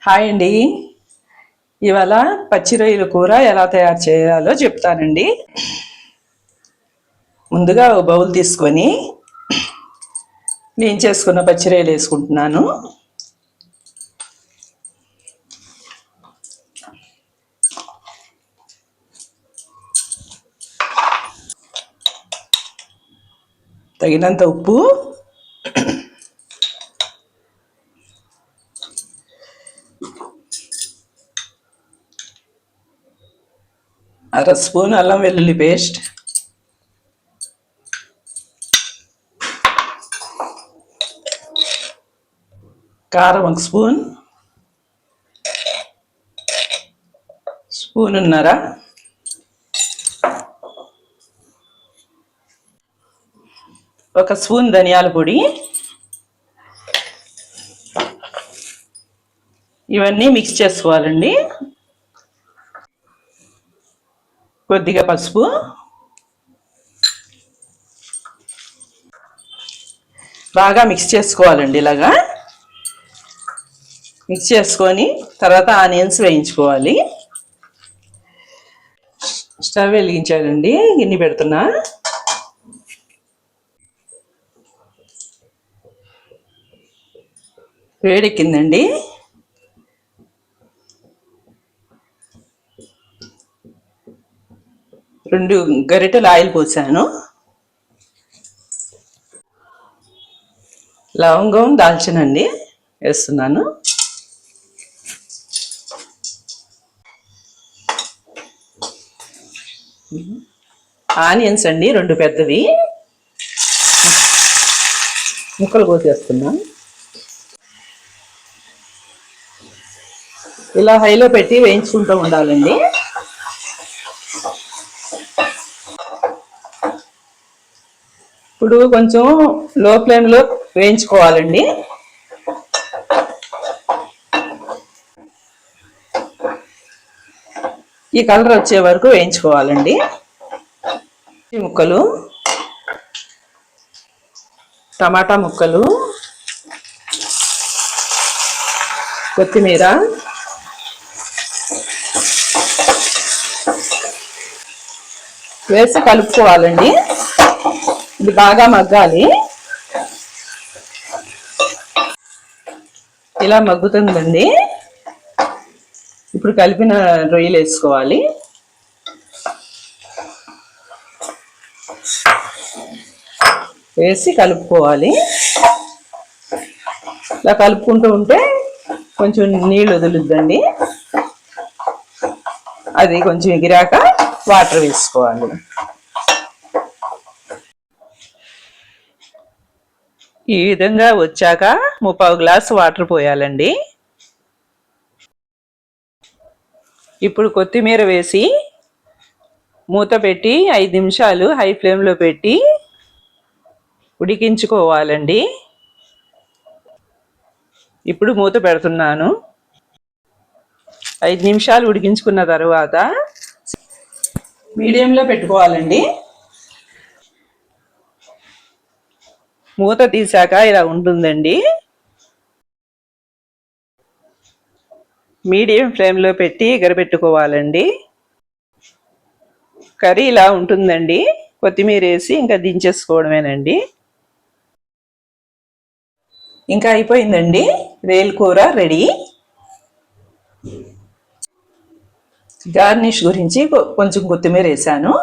Hi అండి. ఇవాళ పచ్చి రొయ్యల కూర ఎలా తయారు చేయాలో చెప్తానండి. ముందుగా ఒక బౌల్ తీసుకొని నేను చేసుకున్న పచ్చి రొయ్యలు వేసుకుంటున్నాను. తగినంత ఉప్పు, అర స్పూన్ అల్లం వెల్లుల్లి పేస్ట్, కారం ఒక స్పూన్నర, ఒక స్పూన్ ధనియాల పొడి. ఇవన్నీ మిక్స్ చేసుకోవాలండి. కొద్దిగా పసుపు, బాగా మిక్స్ చేసుకోవాలండి. ఇలాగా మిక్స్ చేసుకొని తర్వాత ఆనియన్స్ వేయించుకోవాలి. స్టవ్ వెలిగించాలండి. గిన్నె పెడుతున్నా. వేడెక్కిందండి. రెండు గరిటెలు ఆయిల్ పోసాను. లవంగం, దాల్చిన అండి వేస్తున్నాను. ఆనియన్స్ అండి రెండు పెద్దవి ముక్కలు కోసేస్తున్నా. ఇలా హైలో పెట్టి వేయించుకుంటూ ఉండాలండి. ఇప్పుడు కొంచెం లో ఫ్లేమ్లో వేయించుకోవాలండి. ఈ కలర్ వచ్చే వరకు వేయించుకోవాలండి. ముక్కలు, టమాటా ముక్కలు, కొత్తిమీర, వేసి కలుపుకోవాలండి. ఇది బాగా మగ్గాలి. ఇలా మగ్గుతుందండి. ఇప్పుడు కలిపిన రొయ్యలు వేసుకోవాలి. వేసి కలుపుకోవాలి. ఇలా కలుపుకుంటూ ఉంటే కొంచెం నీళ్ళు వదులుద్దండి. అది కొంచెం ఎగిరాక వాటర్ వేసుకోవాలి. ఈ విధంగా వచ్చాక 3/4 గ్లాసు వాటర్ పోయాలండి. ఇప్పుడు కొత్తిమీర వేసి మూత పెట్టి 5 నిమిషాలు హై ఫ్లేమ్లో పెట్టి ఉడికించుకోవాలండి. ఇప్పుడు మూత పెడుతున్నాను. 5 నిమిషాలు ఉడికించుకున్న తర్వాత మీడియంలో పెట్టుకోవాలండి. మూత తీసాక ఇలా ఉంటుందండి. మీడియం ఫ్లేమ్లో పెట్టి ఎగరబెట్టుకోవాలండి. కర్రీ ఇలా ఉంటుందండి. కొత్తిమీర వేసి ఇంకా దించేసుకోవడమేనండి. ఇంకా అయిపోయిందండి. రొయ్యల కూర రెడీ. గార్నిష్ గురించి కొంచెం కొత్తిమీర వేసాను.